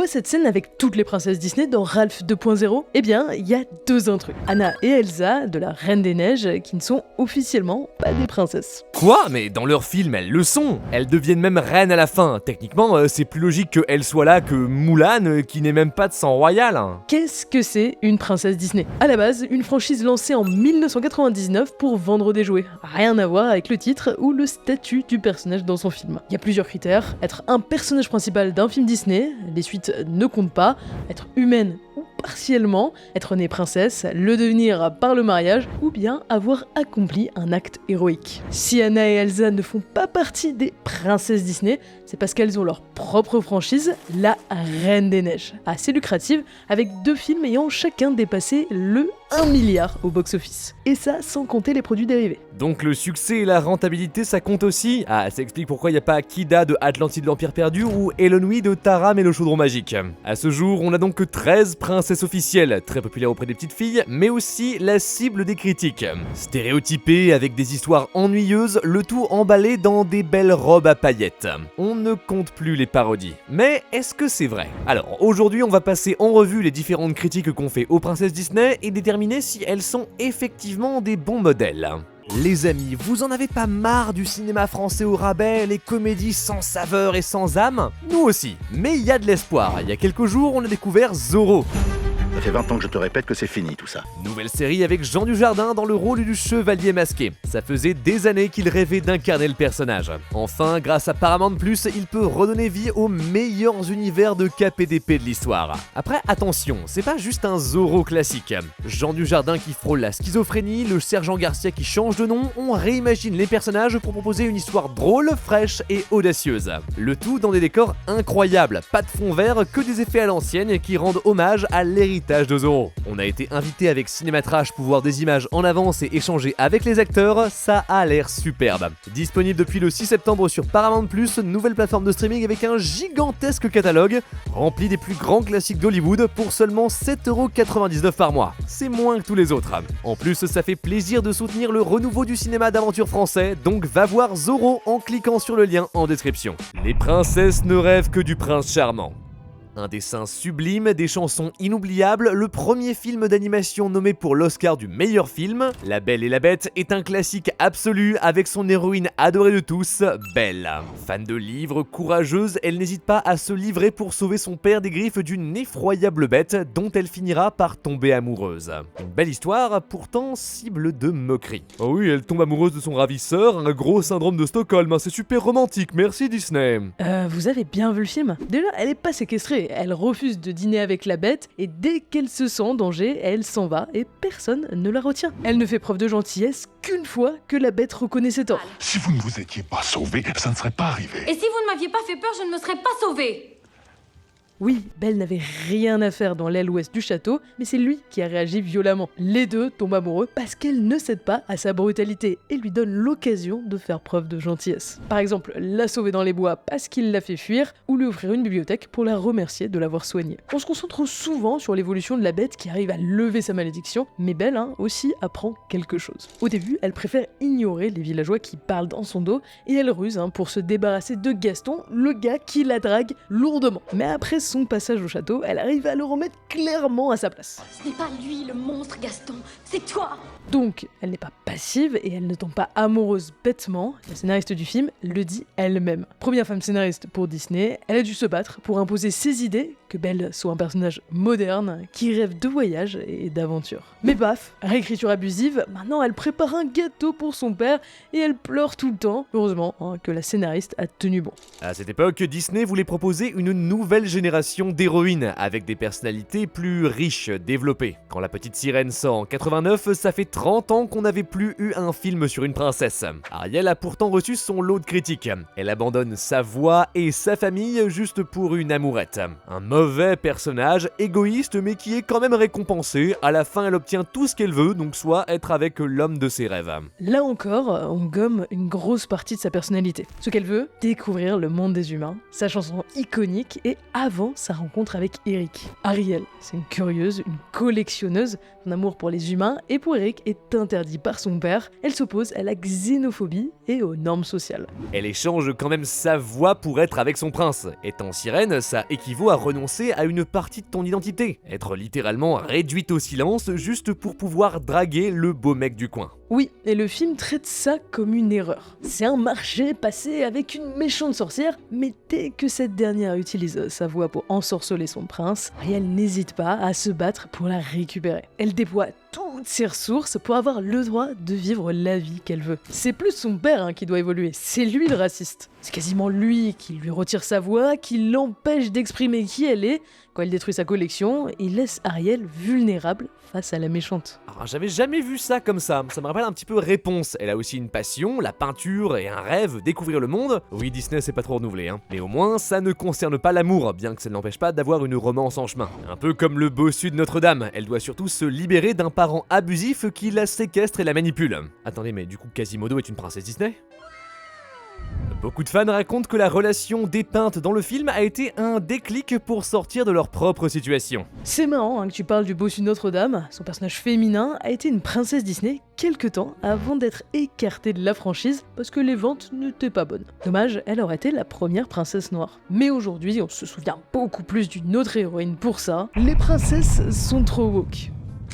voit cette scène avec toutes les princesses Disney dans Ralph 2.0 ? Eh bien, il y a deux intrus. Anna et Elsa, de la Reine des Neiges, qui ne sont officiellement pas des princesses. Quoi ? Mais dans leur film, elles le sont. Elles deviennent même reines à la fin. Techniquement, c'est plus logique qu'elles soient là que Mulan, qui n'est même pas de sang royal. Qu'est-ce que c'est une princesse Disney ? À la base, une franchise lancée en 1999 pour vendre des jouets. Rien à voir avec le titre ou le statut du personnage dans son film. Il y a plusieurs critères. Être un personnage principal d'un film Disney, les suites ne comptent pas. Être humaine ou partiellement, être née princesse, le devenir par le mariage, ou bien avoir accompli un acte héroïque. Si Anna et Elsa ne font pas partie des princesses Disney, c'est parce qu'elles ont leur propre franchise, la Reine des Neiges, assez lucrative, avec 2 films ayant chacun dépassé le 1 milliard au box-office. Et ça sans compter les produits dérivés. Donc le succès et la rentabilité, ça compte aussi ? Ah, ça explique pourquoi il n'y a pas Kida de Atlantide l'Empire perdu ou Elonui de Taram et le chaudron magique. À ce jour, on n'a donc que 13 princesses officielles, très populaires auprès des petites filles, mais aussi la cible des critiques. Stéréotypées, avec des histoires ennuyeuses, le tout emballé dans des belles robes à paillettes. On ne compte plus les parodies. Mais est-ce que c'est vrai ? Alors, aujourd'hui, on va passer en revue les différentes critiques qu'on fait aux princesses Disney et déterminer si elles sont effectivement des bons modèles. Les amis, vous en avez pas marre du cinéma français au rabais, les comédies sans saveur et sans âme ? Nous aussi, mais il y a de l'espoir. Il y a quelques jours, on a découvert Zorro. Ça fait 20 ans que je te répète que c'est fini tout ça. Nouvelle série avec Jean Dujardin dans le rôle du chevalier masqué. Ça faisait des années qu'il rêvait d'incarner le personnage. Enfin, grâce à Paramount+, il peut redonner vie aux meilleurs univers de KPDP de l'histoire. Après, attention, c'est pas juste un Zorro classique. Jean Dujardin qui frôle la schizophrénie, le sergent Garcia qui change de nom, on réimagine les personnages pour proposer une histoire drôle, fraîche et audacieuse. Le tout dans des décors incroyables, pas de fond vert, que des effets à l'ancienne qui rendent hommage à l'héritage de Zorro. On a été invité avec Cinématrash pour voir des images en avance et échanger avec les acteurs, ça a l'air superbe. Disponible depuis le 6 septembre sur Paramount+, nouvelle plateforme de streaming avec un gigantesque catalogue, rempli des plus grands classiques d'Hollywood pour seulement 7,99€ par mois. C'est moins que tous les autres. En plus, ça fait plaisir de soutenir le renouveau du cinéma d'aventure français, donc va voir Zorro en cliquant sur le lien en description. Les princesses ne rêvent que du prince charmant. Un dessin sublime, des chansons inoubliables, le premier film d'animation nommé pour l'Oscar du meilleur film, La Belle et la Bête est un classique absolu avec son héroïne adorée de tous, Belle. Fan de livres, courageuse, elle n'hésite pas à se livrer pour sauver son père des griffes d'une effroyable bête dont elle finira par tomber amoureuse. Une belle histoire, pourtant cible de moquerie. Oh oui, elle tombe amoureuse de son ravisseur, un gros syndrome de Stockholm, c'est super romantique, merci Disney. Vous avez bien vu le film ? Déjà, elle est pas séquestrée. Elle refuse de dîner avec la bête et dès qu'elle se sent en danger, elle s'en va et personne ne la retient. Elle ne fait preuve de gentillesse qu'une fois que la bête reconnaît ses torts. Si vous ne vous étiez pas sauvé, ça ne serait pas arrivé. Et si vous ne m'aviez pas fait peur, je ne me serais pas sauvée. Oui, Belle n'avait rien à faire dans l'aile ouest du château, mais c'est lui qui a réagi violemment. Les deux tombent amoureux parce qu'elle ne cède pas à sa brutalité et lui donne l'occasion de faire preuve de gentillesse. Par exemple, la sauver dans les bois parce qu'il l'a fait fuir, ou lui offrir une bibliothèque pour la remercier de l'avoir soignée. On se concentre souvent sur l'évolution de la bête qui arrive à lever sa malédiction, mais Belle aussi apprend quelque chose. Au début, elle préfère ignorer les villageois qui parlent dans son dos, et elle ruse pour se débarrasser de Gaston, le gars qui la drague lourdement. Mais après son passage au château, elle arrive à le remettre clairement à sa place. Ce n'est pas lui le monstre, Gaston, c'est toi. Donc, elle n'est pas passive et elle ne tombe pas amoureuse bêtement, la scénariste du film le dit elle-même. Première femme scénariste pour Disney, elle a dû se battre pour imposer ses idées, que Belle soit un personnage moderne qui rêve de voyage et d'aventure. Mais paf, réécriture abusive, maintenant elle prépare un gâteau pour son père et elle pleure tout le temps. Heureusement que la scénariste a tenu bon. À cette époque, Disney voulait proposer une nouvelle génération d'héroïnes avec des personnalités plus riches, développées. Quand La Petite Sirène sort en 89, ça fait 30 ans qu'on n'avait plus eu un film sur une princesse. Ariel a pourtant reçu son lot de critiques. Elle abandonne sa voix et sa famille juste pour une amourette. Un mauvais personnage, égoïste mais qui est quand même récompensé. À la fin, elle obtient tout ce qu'elle veut, donc soit être avec l'homme de ses rêves. Là encore, on gomme une grosse partie de sa personnalité. Ce qu'elle veut, découvrir le monde des humains, sa chanson iconique et avant sa rencontre avec Eric. Ariel, c'est une curieuse, une collectionneuse. Son amour pour les humains et pour Eric est interdit par son père. Elle s'oppose à la xénophobie et aux normes sociales. Elle échange quand même sa voix pour être avec son prince. Étant sirène, ça équivaut à renoncer renoncer à une partie de ton identité, être littéralement réduite au silence juste pour pouvoir draguer le beau mec du coin. Oui, et le film traite ça comme une erreur. C'est un marché passé avec une méchante sorcière, mais dès que cette dernière utilise sa voix pour ensorceler son prince, Ariel n'hésite pas à se battre pour la récupérer. Elle déploie toutes ses ressources pour avoir le droit de vivre la vie qu'elle veut. C'est plus son père qui doit évoluer, c'est lui le raciste. C'est quasiment lui qui lui retire sa voix, qui l'empêche d'exprimer qui elle est. Quand il détruit sa collection, il laisse Ariel vulnérable face à la méchante. Alors, j'avais jamais vu ça comme ça me rappelle un petit peu Réponse. Elle a aussi une passion, la peinture et un rêve, découvrir le monde. Oui, Disney c'est pas trop renouvelé, mais au moins ça ne concerne pas l'amour, bien que ça ne l'empêche pas d'avoir une romance en chemin. Un peu comme le bossu de Notre-Dame, elle doit surtout se libérer d'un parent abusif qui la séquestre et la manipule. Attendez, mais du coup Quasimodo est une princesse Disney ? Beaucoup de fans racontent que la relation dépeinte dans le film a été un déclic pour sortir de leur propre situation. C'est marrant que tu parles du bossu de Notre-Dame, son personnage féminin a été une princesse Disney quelque temps avant d'être écartée de la franchise parce que les ventes n'étaient pas bonnes. Dommage, elle aurait été la première princesse noire. Mais aujourd'hui, on se souvient beaucoup plus d'une autre héroïne pour ça, les princesses sont trop woke.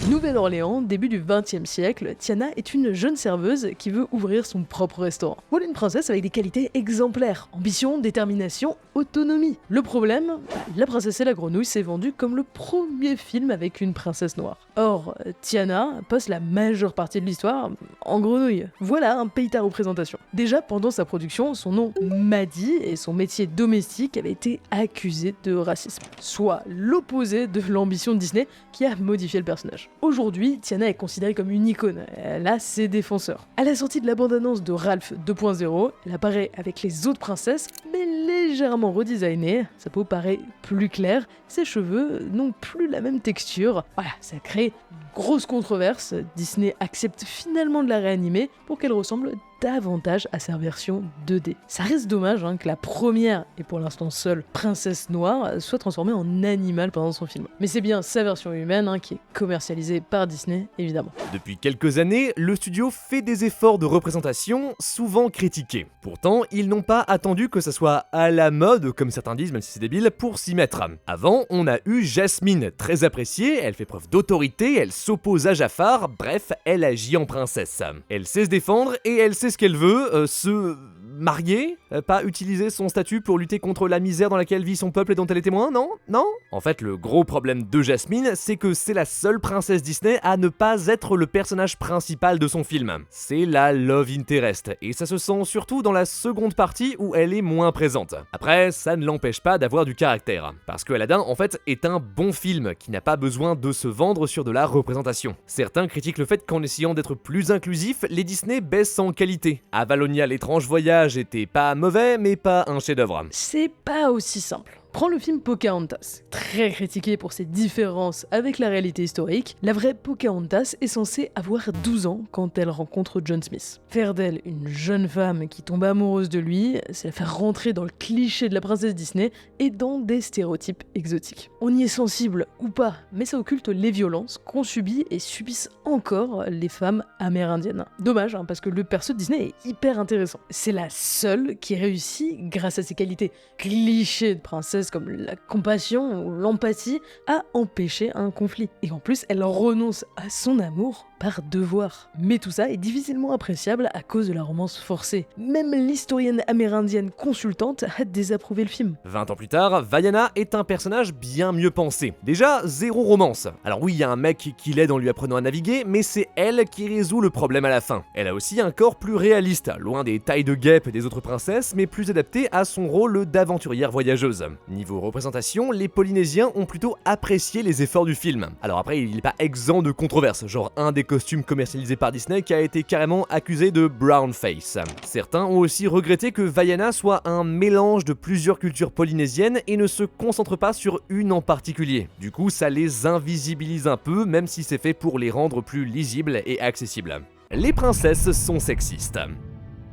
Nouvelle-Orléans, début du XXe siècle, Tiana est une jeune serveuse qui veut ouvrir son propre restaurant. Voilà une princesse avec des qualités exemplaires, ambition, détermination, autonomie. Le problème, La princesse et la grenouille s'est vendu comme le premier film avec une princesse noire. Or, Tiana passe la majeure partie de l'histoire en grenouille. Voilà un pays à représentation. Déjà, pendant sa production, son nom Maddie et son métier domestique avaient été accusés de racisme. Soit l'opposé de l'ambition de Disney qui a modifié le personnage. Aujourd'hui, Tiana est considérée comme une icône, elle a ses défenseurs. À la sortie de la bande-annonce de Ralph 2.0, elle apparaît avec les autres princesses, mais légèrement redesignée, sa peau paraît plus claire, ses cheveux n'ont plus la même texture. Voilà, ça crée une grosse controverse, Disney accepte finalement de la réanimer pour qu'elle ressemble davantage à sa version 2D. Ça reste dommage que la première, et pour l'instant seule, princesse noire soit transformée en animal pendant son film. Mais c'est bien sa version humaine qui est commercialisée par Disney, évidemment. Depuis quelques années, le studio fait des efforts de représentation, souvent critiqués. Pourtant, ils n'ont pas attendu que ça soit à la mode, comme certains disent, même si c'est débile, pour s'y mettre. Avant, on a eu Jasmine, très appréciée, elle fait preuve d'autorité, elle s'oppose à Jafar, bref, elle agit en princesse. Elle sait se défendre et elle sait ce qu'elle veut, se marier, pas utiliser son statut pour lutter contre la misère dans laquelle vit son peuple et dont elle est témoin, non ? En fait, le gros problème de Jasmine, c'est que c'est la seule princesse Disney à ne pas être le personnage principal de son film. C'est la love interest, et ça se sent surtout dans la seconde partie où elle est moins présente. Après, ça ne l'empêche pas d'avoir du caractère, parce que Aladdin, en fait, est un bon film qui n'a pas besoin de se vendre sur de la représentation. Certains critiquent le fait qu'en essayant d'être plus inclusif, les Disney baissent en qualité. Avalonia, l'étrange voyage était pas mauvais, mais pas un chef-d'œuvre. C'est pas aussi simple. Prends le film Pocahontas. Très critiqué pour ses différences avec la réalité historique, la vraie Pocahontas est censée avoir 12 ans quand elle rencontre John Smith. Faire d'elle une jeune femme qui tombe amoureuse de lui, c'est la faire rentrer dans le cliché de la princesse Disney et dans des stéréotypes exotiques. On y est sensible ou pas, mais ça occulte les violences qu'ont subies et subissent encore les femmes amérindiennes. Dommage, parce que le perso de Disney est hyper intéressant. C'est la seule qui réussit, grâce à ses qualités clichés de princesse comme la compassion ou l'empathie, à empêcher un conflit. Et en plus, elle renonce à son amour par devoir. Mais tout ça est difficilement appréciable à cause de la romance forcée. Même l'historienne amérindienne consultante a désapprouvé le film. 20 ans plus tard, Vaiana est un personnage bien mieux pensé. Déjà, zéro romance. Alors oui, il y a un mec qui l'aide en lui apprenant à naviguer, mais c'est elle qui résout le problème à la fin. Elle a aussi un corps plus réaliste, loin des tailles de guêpe des autres princesses, mais plus adapté à son rôle d'aventurière voyageuse. Niveau représentation, les Polynésiens ont plutôt apprécié les efforts du film. Alors après, il n'est pas exempt de controverses, genre un des costumes commercialisés par Disney qui a été carrément accusé de brown face. Certains ont aussi regretté que Vaiana soit un mélange de plusieurs cultures polynésiennes et ne se concentre pas sur une en particulier. Du coup, ça les invisibilise un peu, même si c'est fait pour les rendre plus lisibles et accessibles. Les princesses sont sexistes.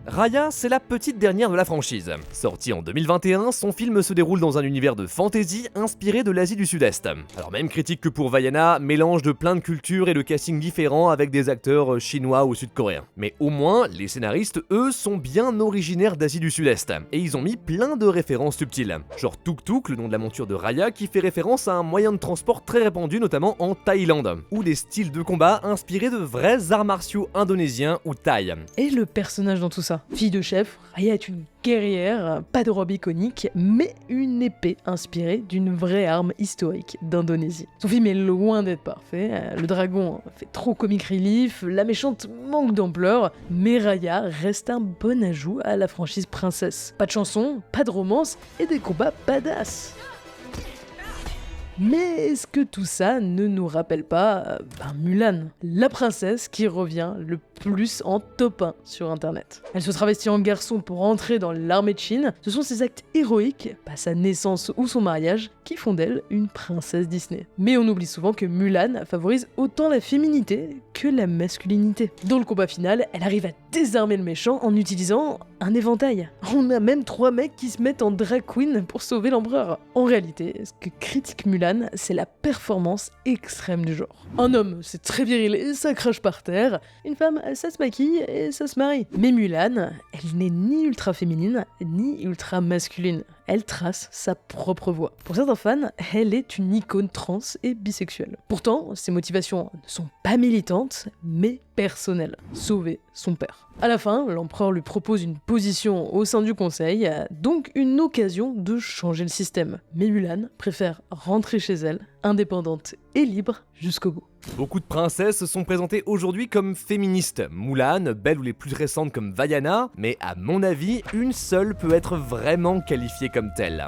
Raya, c'est la petite dernière de la franchise. Sorti en 2021, son film se déroule dans un univers de fantasy inspiré de l'Asie du Sud-Est. Alors même critique que pour Vaiana, mélange de plein de cultures et de casting différents avec des acteurs chinois ou sud-coréens. Mais au moins, les scénaristes, eux, sont bien originaires d'Asie du Sud-Est, et ils ont mis plein de références subtiles. Genre Tuk Tuk, le nom de la monture de Raya, qui fait référence à un moyen de transport très répandu notamment en Thaïlande, ou des styles de combat inspirés de vrais arts martiaux indonésiens ou thaïs. Et le personnage dans tout ça. Fille de chef, Raya est une guerrière, pas de robe iconique, mais une épée inspirée d'une vraie arme historique d'Indonésie. Son film est loin d'être parfait, le dragon fait trop comic relief, la méchante manque d'ampleur, mais Raya reste un bon ajout à la franchise princesse. Pas de chansons, pas de romance et des combats badass. Mais est-ce que tout ça ne nous rappelle pas Mulan, la princesse qui revient le plus en top 1 sur internet. Elle se travestit en garçon pour entrer dans l'armée de Chine. Ce sont ses actes héroïques, pas sa naissance ou son mariage, qui font d'elle une princesse Disney. Mais on oublie souvent que Mulan favorise autant la féminité que la masculinité. Dans le combat final, elle arrive à désarmer le méchant en utilisant un éventail. On a même 3 mecs qui se mettent en drag queen pour sauver l'empereur. En réalité, ce que critique Mulan, c'est la performance extrême du genre. Un homme, c'est très viril et ça crache par terre. Une femme, ça se maquille et ça se marie. Mais Mulan, elle n'est ni ultra féminine, ni ultra masculine. Elle trace sa propre voie. Pour certains fans, elle est une icône trans et bisexuelle. Pourtant, ses motivations ne sont pas militantes, mais personnelles. Sauver son père. À la fin, l'empereur lui propose une position au sein du conseil, donc une occasion de changer le système. Mais Mulan préfère rentrer chez elle, indépendante et libre jusqu'au bout. Beaucoup de princesses sont présentées aujourd'hui comme féministes, Mulan, Belle ou les plus récentes comme Vaiana, mais à mon avis, une seule peut être vraiment qualifiée comme telle.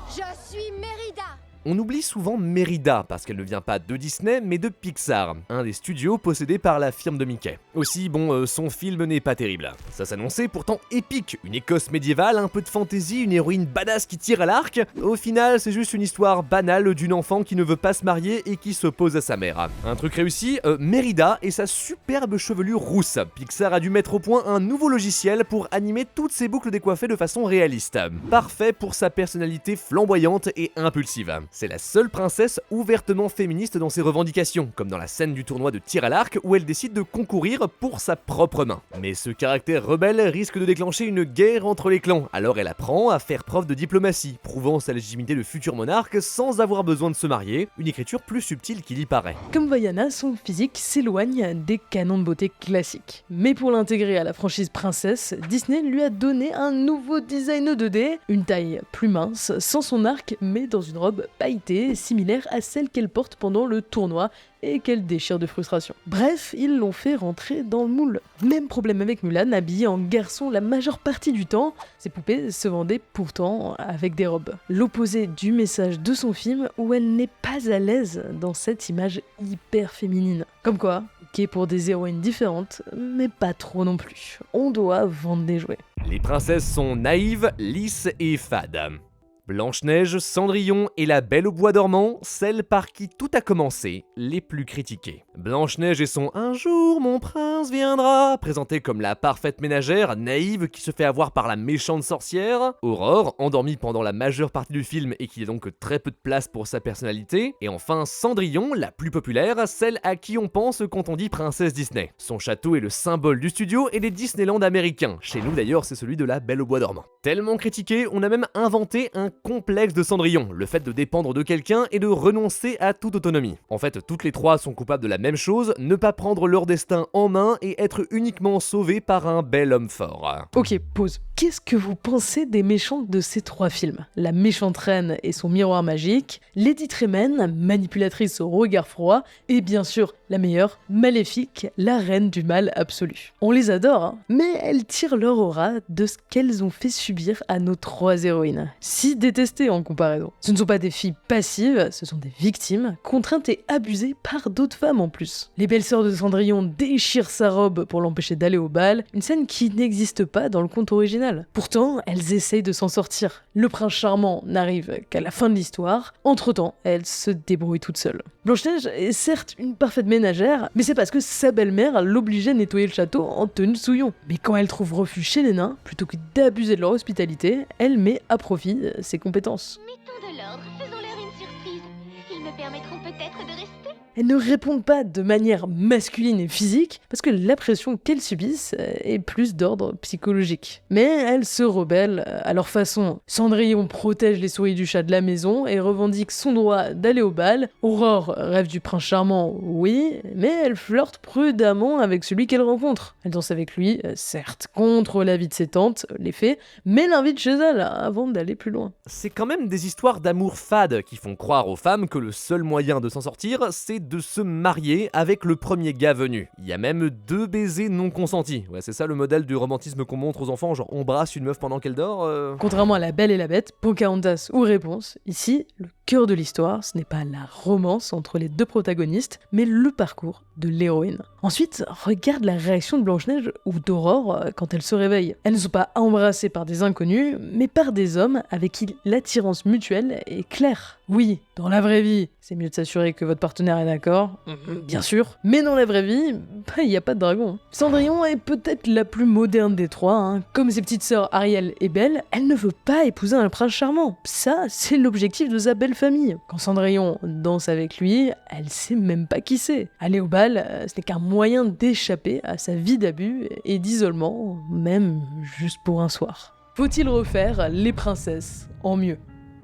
Je suis Mérida. On oublie souvent Mérida parce qu'elle ne vient pas de Disney mais de Pixar, un des studios possédés par la firme de Mickey. Aussi, son film n'est pas terrible. Ça s'annonçait pourtant épique, une Écosse médiévale, un peu de fantasy, une héroïne badass qui tire à l'arc. Au final, c'est juste une histoire banale d'une enfant qui ne veut pas se marier et qui s'oppose à sa mère. Un truc réussi, Mérida et sa superbe chevelure rousse. Pixar a dû mettre au point un nouveau logiciel pour animer toutes ses boucles décoiffées de façon réaliste. Parfait pour sa personnalité flamboyante et impulsive. C'est la seule princesse ouvertement féministe dans ses revendications, comme dans la scène du tournoi de tir à l'arc où elle décide de concourir pour sa propre main. Mais ce caractère rebelle risque de déclencher une guerre entre les clans, alors elle apprend à faire preuve de diplomatie, prouvant sa légitimité de futur monarque sans avoir besoin de se marier, une écriture plus subtile qu'il y paraît. Comme Vaiana, son physique s'éloigne des canons de beauté classiques. Mais pour l'intégrer à la franchise princesse, Disney lui a donné un nouveau design 2D, une taille plus mince, sans son arc, mais dans une robe pailletée, similaire à celle qu'elle porte pendant le tournoi et qu'elle déchire de frustration. Bref, ils l'ont fait rentrer dans le moule. Même problème avec Mulan, habillée en garçon la majeure partie du temps, ses poupées se vendaient pourtant avec des robes. L'opposé du message de son film où elle n'est pas à l'aise dans cette image hyper féminine. Comme quoi, ok pour des héroïnes différentes, mais pas trop non plus. On doit vendre des jouets. Les princesses sont naïves, lisses et fades. Blanche-Neige, Cendrillon et la Belle au bois dormant, celles par qui tout a commencé, les plus critiquées. Blanche-Neige et son « Un jour mon prince viendra » présentée comme la parfaite ménagère, naïve qui se fait avoir par la méchante sorcière. Aurore, endormie pendant la majeure partie du film et qui a donc très peu de place pour sa personnalité. Et enfin Cendrillon, la plus populaire, celle à qui on pense quand on dit princesse Disney. Son château est le symbole du studio et des Disneyland américains. Chez nous d'ailleurs c'est celui de la Belle au bois dormant. Tellement critiqué, on a même inventé un complexe de Cendrillon, le fait de dépendre de quelqu'un et de renoncer à toute autonomie. En fait, toutes les trois sont coupables de la même chose, ne pas prendre leur destin en main et être uniquement sauvées par un bel homme fort. Ok, pause. Qu'est-ce que vous pensez des méchantes de ces 3 films? La méchante reine et son miroir magique, Lady Tremaine, manipulatrice au regard froid, et bien sûr, la meilleure, Maléfique, la reine du mal absolu. On les adore, hein, mais elles tirent leur aura de ce qu'elles ont fait subir à nos 3 héroïnes. Si détester en comparaison. Ce ne sont pas des filles passives, ce sont des victimes, contraintes et abusées par d'autres femmes en plus. Les belles-sœurs de Cendrillon déchirent sa robe pour l'empêcher d'aller au bal, une scène qui n'existe pas dans le conte original. Pourtant, elles essayent de s'en sortir. Le prince charmant n'arrive qu'à la fin de l'histoire, entre-temps, elle se débrouille toute seule. Blanche-Neige est certes une parfaite ménagère, mais c'est parce que sa belle-mère l'obligeait à nettoyer le château en tenue de souillon. Mais quand elle trouve refuge chez les nains, plutôt que d'abuser de leur hospitalité, elle met à profit ses compétences. Mettons de l'ordre, faisons-leur une surprise. Ils me permettront peut-être de rester. Elles ne répondent pas de manière masculine et physique, parce que la pression qu'elles subissent est plus d'ordre psychologique. Mais elles se rebellent à leur façon. Cendrillon protège les souris du chat de la maison et revendique son droit d'aller au bal. Aurore rêve du prince charmant, oui, mais elle flirte prudemment avec celui qu'elle rencontre. Elle danse avec lui, certes, contre l'avis de ses tantes, les fées, mais l'invite chez elle avant d'aller plus loin. C'est quand même des histoires d'amour fade qui font croire aux femmes que le seul moyen de s'en sortir, c'est de se marier avec le premier gars venu. Il y a même 2 baisers non consentis. Ouais, c'est ça le modèle du romantisme qu'on montre aux enfants, genre on brasse une meuf pendant qu'elle dort Contrairement à La Belle et la Bête, Pocahontas ou Réponse, ici, le cœur de l'histoire, ce n'est pas la romance entre les 2 protagonistes, mais le parcours de l'héroïne. Ensuite, regarde la réaction de Blanche-Neige ou d'Aurore quand elles se réveillent. Elles ne sont pas embrassées par des inconnus, mais par des hommes avec qui l'attirance mutuelle est claire. Oui, dans la vraie vie, c'est mieux de s'assurer que votre partenaire est d'accord, bien sûr, mais dans la vraie vie, il n'y a pas de dragon. Cendrillon est peut-être la plus moderne des 3, hein. Comme ses petites sœurs Ariel et Belle, elle ne veut pas épouser un prince charmant. Ça, c'est l'objectif de sa belle famille. Quand Cendrillon danse avec lui, elle sait même pas qui c'est. Aller au bal, ce n'est qu'un moyen d'échapper à sa vie d'abus et d'isolement, même juste pour un soir. Faut-il refaire les princesses en mieux ?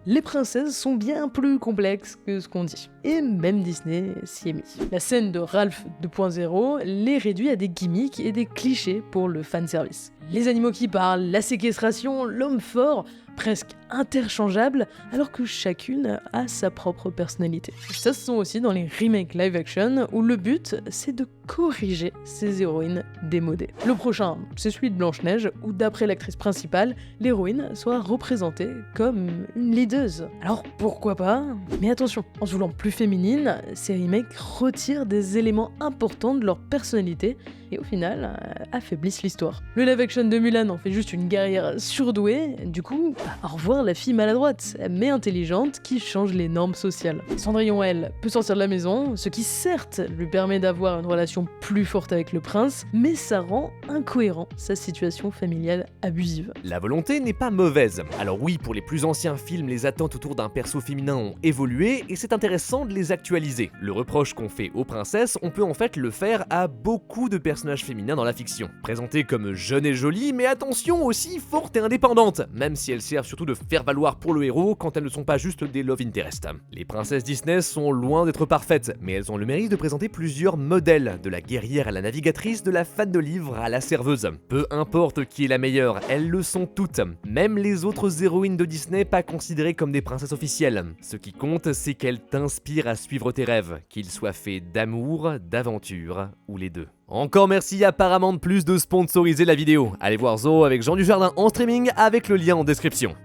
Les princesses sont bien plus complexes que ce qu'on dit. Et même Disney s'y est mis. La scène de Ralph 2.0 les réduit à des gimmicks et des clichés pour le fanservice. Les animaux qui parlent, la séquestration, l'homme fort, presque interchangeables, alors que chacune a sa propre personnalité. Ça se sent aussi dans les remakes live action, où le but, c'est de corriger ces héroïnes démodées. Le prochain, c'est celui de Blanche-Neige, où d'après l'actrice principale, l'héroïne soit représentée comme une leaduse. Alors pourquoi pas ? Mais attention, en se voulant plus féminine, ces remakes retirent des éléments importants de leur personnalité, et au final, affaiblissent l'histoire. Le live action de Mulan en fait juste une guerrière surdouée, du coup, au revoir la fille maladroite, mais intelligente, qui change les normes sociales. Cendrillon, elle, peut sortir de la maison, ce qui certes lui permet d'avoir une relation plus forte avec le prince, mais ça rend incohérent sa situation familiale abusive. La volonté n'est pas mauvaise. Alors oui, pour les plus anciens films, les attentes autour d'un perso féminin ont évolué, et c'est intéressant de les actualiser. Le reproche qu'on fait aux princesses, on peut en fait le faire à beaucoup de personnages féminins dans la fiction. Présentées comme jeunes et jolies, mais attention aussi fortes et indépendantes, même si elles servent surtout de faire valoir pour le héros quand elles ne sont pas juste des love interest. Les princesses Disney sont loin d'être parfaites, mais elles ont le mérite de présenter plusieurs modèles, de la guerrière à la navigatrice, de la fan de livres à la serveuse. Peu importe qui est la meilleure, elles le sont toutes. Même les autres héroïnes de Disney pas considérées comme des princesses officielles. Ce qui compte, c'est qu'elles t'inspirent à suivre tes rêves, qu'ils soient faits d'amour, d'aventure ou les deux. Encore merci à Paramount Plus de sponsoriser la vidéo. Allez voir Zo avec Jean Dujardin en streaming avec le lien en description.